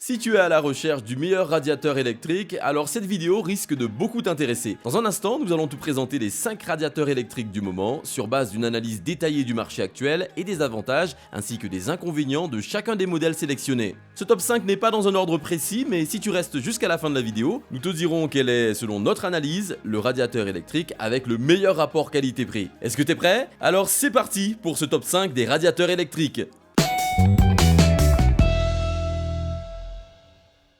Si tu es à la recherche du meilleur radiateur électrique, alors cette vidéo risque de beaucoup t'intéresser. Dans un instant, nous allons te présenter les 5 radiateurs électriques du moment, sur base d'une analyse détaillée du marché actuel et des avantages ainsi que des inconvénients de chacun des modèles sélectionnés. Ce top 5 n'est pas dans un ordre précis, mais si tu restes jusqu'à la fin de la vidéo, nous te dirons quel est, selon notre analyse, le radiateur électrique avec le meilleur rapport qualité-prix. Est-ce que t'es prêt? Alors c'est parti pour ce top 5 des radiateurs électriques.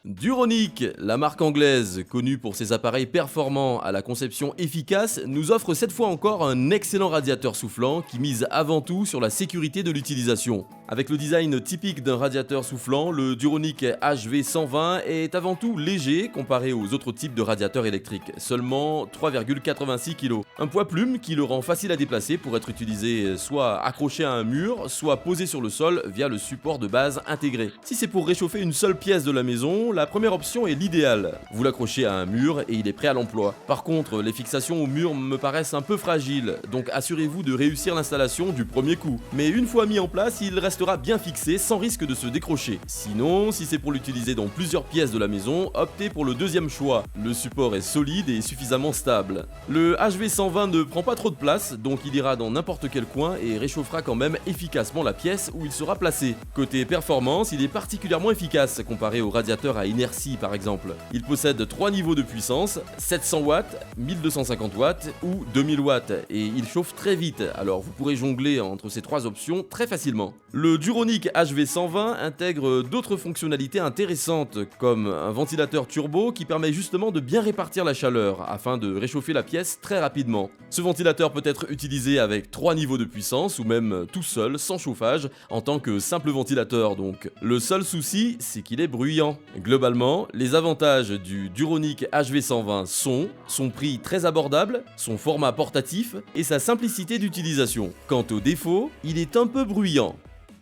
Duronic, la marque anglaise connue pour ses appareils performants à la conception efficace, nous offre cette fois encore un excellent radiateur soufflant qui mise avant tout sur la sécurité de l'utilisation. Avec le design typique d'un radiateur soufflant, le Duronic HV120 est avant tout léger comparé aux autres types de radiateurs électriques, seulement 3,86 kg. Un poids plume qui le rend facile à déplacer pour être utilisé soit accroché à un mur, soit posé sur le sol via le support de base intégré. Si c'est pour réchauffer une seule pièce de la maison, la première option est l'idéal. Vous l'accrochez à un mur et il est prêt à l'emploi. Par contre, les fixations au mur me paraissent un peu fragiles, donc assurez-vous de réussir l'installation du premier coup. Mais une fois mis en place, il restera bien fixé sans risque de se décrocher. Sinon, si c'est pour l'utiliser dans plusieurs pièces de la maison, optez pour le deuxième choix. Le support est solide et suffisamment stable. Le HV120 ne prend pas trop de place, donc il ira dans n'importe quel coin et réchauffera quand même efficacement la pièce où il sera placé. Côté performance, il est particulièrement efficace comparé au radiateur à inertie par exemple. Il possède 3 niveaux de puissance, 700 watts, 1250 watts ou 2000 watts et il chauffe très vite, alors vous pourrez jongler entre ces 3 options très facilement. Le Duronic HV120 intègre d'autres fonctionnalités intéressantes comme un ventilateur turbo qui permet justement de bien répartir la chaleur afin de réchauffer la pièce très rapidement. Ce ventilateur peut être utilisé avec 3 niveaux de puissance ou même tout seul sans chauffage en tant que simple ventilateur donc. Le seul souci c'est qu'il est bruyant. Globalement, les avantages du Duronic HV120 sont son prix très abordable, son format portatif et sa simplicité d'utilisation. Quant aux défauts, il est un peu bruyant.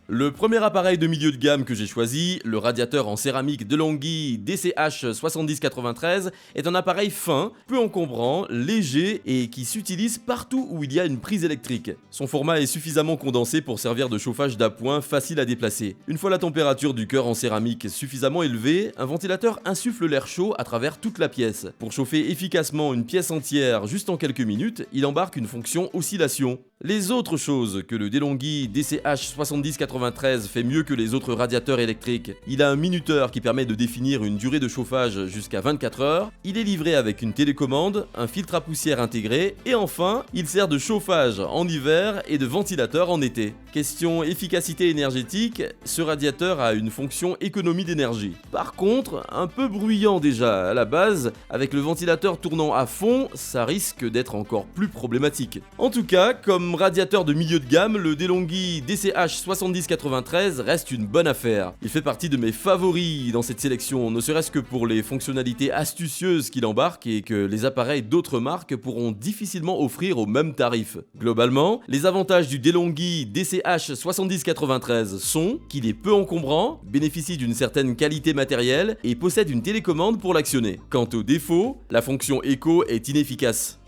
Le premier appareil de milieu de gamme que j'ai choisi, le radiateur en céramique DeLonghi DCH7093, est un appareil fin, peu encombrant, léger et qui s'utilise partout où il y a une prise électrique. Son format est suffisamment condensé pour servir de chauffage d'appoint facile à déplacer. Une fois la température du cœur en céramique suffisamment élevée, un ventilateur insuffle l'air chaud à travers toute la pièce. Pour chauffer efficacement une pièce entière juste en quelques minutes, il embarque une fonction oscillation. Les autres choses que le DeLonghi DCH7093 fait mieux que les autres radiateurs électriques, il a un minuteur qui permet de définir une durée de chauffage jusqu'à 24 heures, il est livré avec une télécommande, un filtre à poussière intégré, et enfin, il sert de chauffage en hiver et de ventilateur en été. Question efficacité énergétique, ce radiateur a une fonction économie d'énergie. Par contre, un peu bruyant déjà à la base, avec le ventilateur tournant à fond, ça risque d'être encore plus problématique. En tout cas, comme radiateur de milieu de gamme, le DeLonghi DCH7093 reste une bonne affaire. Il fait partie de mes favoris dans cette sélection, ne serait-ce que pour les fonctionnalités astucieuses qu'il embarque et que les appareils d'autres marques pourront difficilement offrir au même tarif. Globalement, les avantages du DeLonghi DCH7093 sont qu'il est peu encombrant, bénéficie d'une certaine qualité matérielle et possède une télécommande pour l'actionner. Quant aux défauts, la fonction Eco est inefficace.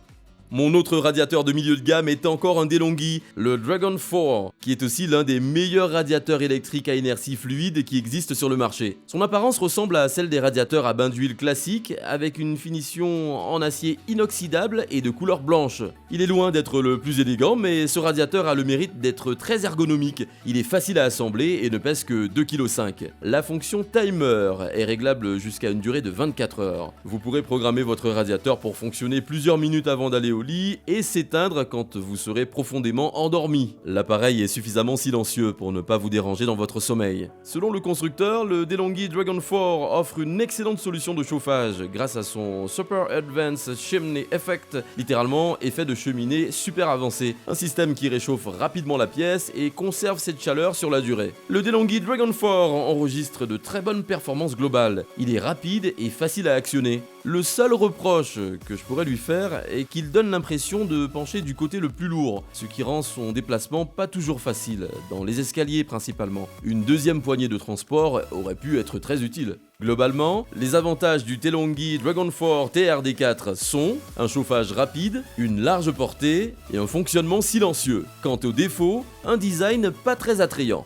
Mon autre radiateur de milieu de gamme est encore un DeLonghi, le Dragon 4, qui est aussi l'un des meilleurs radiateurs électriques à inertie fluide qui existent sur le marché. Son apparence ressemble à celle des radiateurs à bain d'huile classiques, avec une finition en acier inoxydable et de couleur blanche. Il est loin d'être le plus élégant, mais ce radiateur a le mérite d'être très ergonomique. Il est facile à assembler et ne pèse que 2,5 kg. La fonction Timer est réglable jusqu'à une durée de 24 heures. Vous pourrez programmer votre radiateur pour fonctionner plusieurs minutes avant d'aller au lit et s'éteindre quand vous serez profondément endormi. L'appareil est suffisamment silencieux pour ne pas vous déranger dans votre sommeil. Selon le constructeur, le DeLonghi Dragon 4 offre une excellente solution de chauffage grâce à son Super Advanced Chimney Effect, littéralement effet de cheminée super avancé, un système qui réchauffe rapidement la pièce et conserve cette chaleur sur la durée. Le DeLonghi Dragon 4 enregistre de très bonnes performances globales. Il est rapide et facile à actionner. Le seul reproche que je pourrais lui faire est qu'il donne l'impression de pencher du côté le plus lourd, ce qui rend son déplacement pas toujours facile, dans les escaliers principalement. Une deuxième poignée de transport aurait pu être très utile. Globalement, les avantages du DeLonghi Dragon 4 TRD4 sont un chauffage rapide, une large portée et un fonctionnement silencieux. Quant aux défauts, un design pas très attrayant.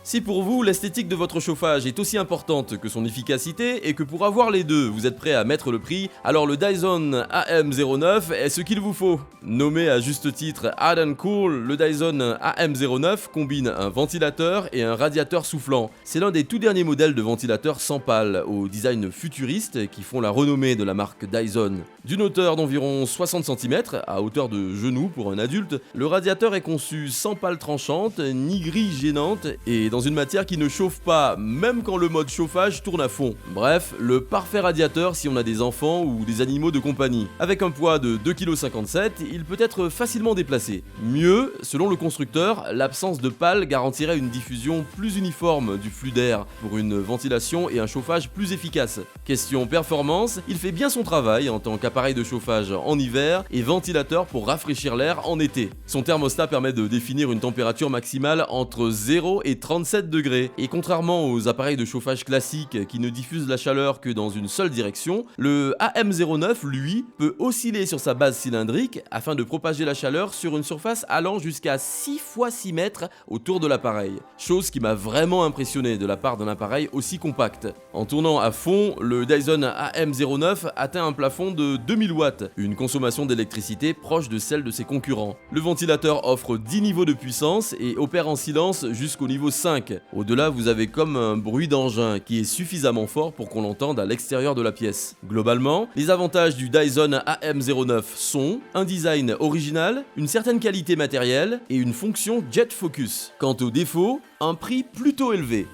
Si pour vous, l'esthétique de votre chauffage est aussi importante que son efficacité et que pour avoir les deux, vous êtes prêt à mettre le prix, alors le Dyson AM09 est ce qu'il vous faut. Nommé à juste titre Hot & Cool, le Dyson AM09 combine un ventilateur et un radiateur soufflant. C'est l'un des tout derniers modèles de ventilateurs sans pales, au design futuriste qui font la renommée de la marque Dyson. D'une hauteur d'environ 60 cm, à hauteur de genou pour un adulte, le radiateur est conçu sans pales tranchantes, ni grille gênante, et dans une matière qui ne chauffe pas, même quand le mode chauffage tourne à fond. Bref, le parfait radiateur si on a des enfants ou des animaux de compagnie. Avec un poids de 2,57 kg, il peut être facilement déplacé. Mieux, selon le constructeur, l'absence de pales garantirait une diffusion plus uniforme du flux d'air pour une ventilation et un chauffage plus efficace. Question performance, il fait bien son travail en tant qu'appareil de chauffage en hiver et ventilateur pour rafraîchir l'air en été. Son thermostat permet de définir une température maximale entre 0 et 37 degrés. Et contrairement aux appareils de chauffage classiques qui ne diffusent la chaleur que dans une seule direction, le AM09, lui, peut osciller sur sa base cylindrique afin de propager la chaleur sur une surface allant jusqu'à 6 x 6 mètres autour de l'appareil. Chose qui m'a vraiment impressionné de la part d'un appareil aussi compact. En tournant à fond, le Dyson AM09 atteint un plafond de 2000 watts, une consommation d'électricité proche de celle de ses concurrents. Le ventilateur offre 10 niveaux de puissance et opère en silence jusqu'au niveau 5. Au-delà, vous avez comme un bruit d'engin qui est suffisamment fort pour qu'on l'entende à l'extérieur de la pièce. Globalement, les avantages du Dyson AM09 sont un design original, une certaine qualité matérielle et une fonction Jet Focus. Quant aux défauts, un prix plutôt élevé.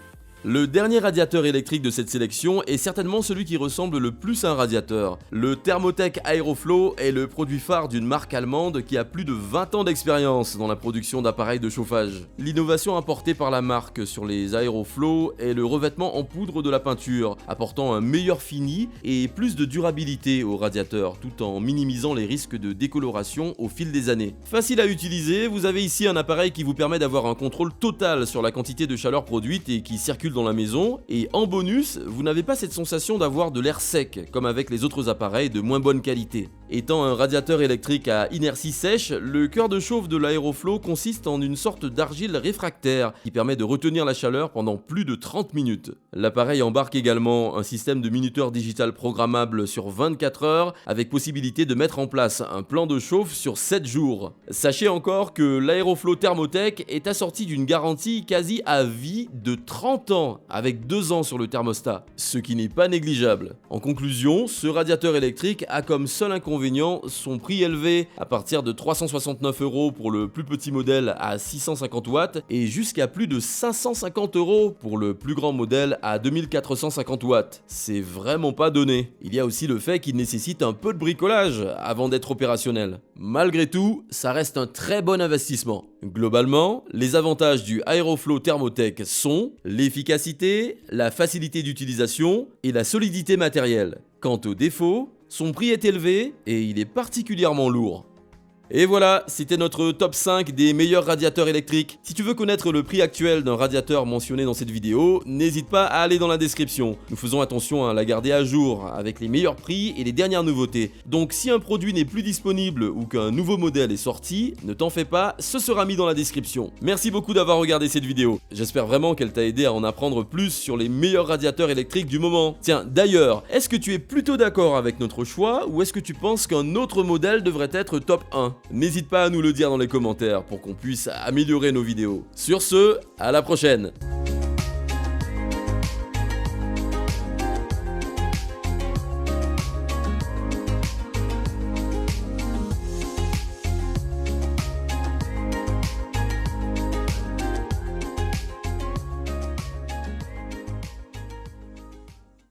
Le dernier radiateur électrique de cette sélection est certainement celui qui ressemble le plus à un radiateur. Le Thermotech Aeroflow est le produit phare d'une marque allemande qui a plus de 20 ans d'expérience dans la production d'appareils de chauffage. L'innovation apportée par la marque sur les Aeroflow est le revêtement en poudre de la peinture, apportant un meilleur fini et plus de durabilité au radiateur, tout en minimisant les risques de décoloration au fil des années. Facile à utiliser, vous avez ici un appareil qui vous permet d'avoir un contrôle total sur la quantité de chaleur produite et qui circule dans la maison, et en bonus, vous n'avez pas cette sensation d'avoir de l'air sec, comme avec les autres appareils de moins bonne qualité. Étant un radiateur électrique à inertie sèche, le cœur de chauffe de l'Aeroflow consiste en une sorte d'argile réfractaire qui permet de retenir la chaleur pendant plus de 30 minutes. L'appareil embarque également un système de minuteur digital programmable sur 24 heures, avec possibilité de mettre en place un plan de chauffe sur 7 jours. Sachez encore que l'Aeroflow Thermotech est assorti d'une garantie quasi à vie de 30 ans, avec 2 ans sur le thermostat, ce qui n'est pas négligeable. En conclusion, ce radiateur électrique a comme seul inconvénient son prix élevé, à partir de 369 € pour le plus petit modèle à 650 watts et jusqu'à plus de 550 € pour le plus grand modèle à 2450 watts. C'est vraiment pas donné. Il y a aussi le fait qu'il nécessite un peu de bricolage avant d'être opérationnel. Malgré tout, ça reste un très bon investissement. Globalement, les avantages du Aeroflow Thermotech sont l'efficacité, la facilité d'utilisation et la solidité matérielle. Quant aux défauts, son prix est élevé et il est particulièrement lourd. Et voilà, c'était notre top 5 des meilleurs radiateurs électriques. Si tu veux connaître le prix actuel d'un radiateur mentionné dans cette vidéo, n'hésite pas à aller dans la description. Nous faisons attention à la garder à jour, avec les meilleurs prix et les dernières nouveautés. Donc si un produit n'est plus disponible ou qu'un nouveau modèle est sorti, ne t'en fais pas, ce sera mis dans la description. Merci beaucoup d'avoir regardé cette vidéo. J'espère vraiment qu'elle t'a aidé à en apprendre plus sur les meilleurs radiateurs électriques du moment. Tiens, d'ailleurs, est-ce que tu es plutôt d'accord avec notre choix ou est-ce que tu penses qu'un autre modèle devrait être top 1 ? N'hésite pas à nous le dire dans les commentaires pour qu'on puisse améliorer nos vidéos. Sur ce, à la prochaine!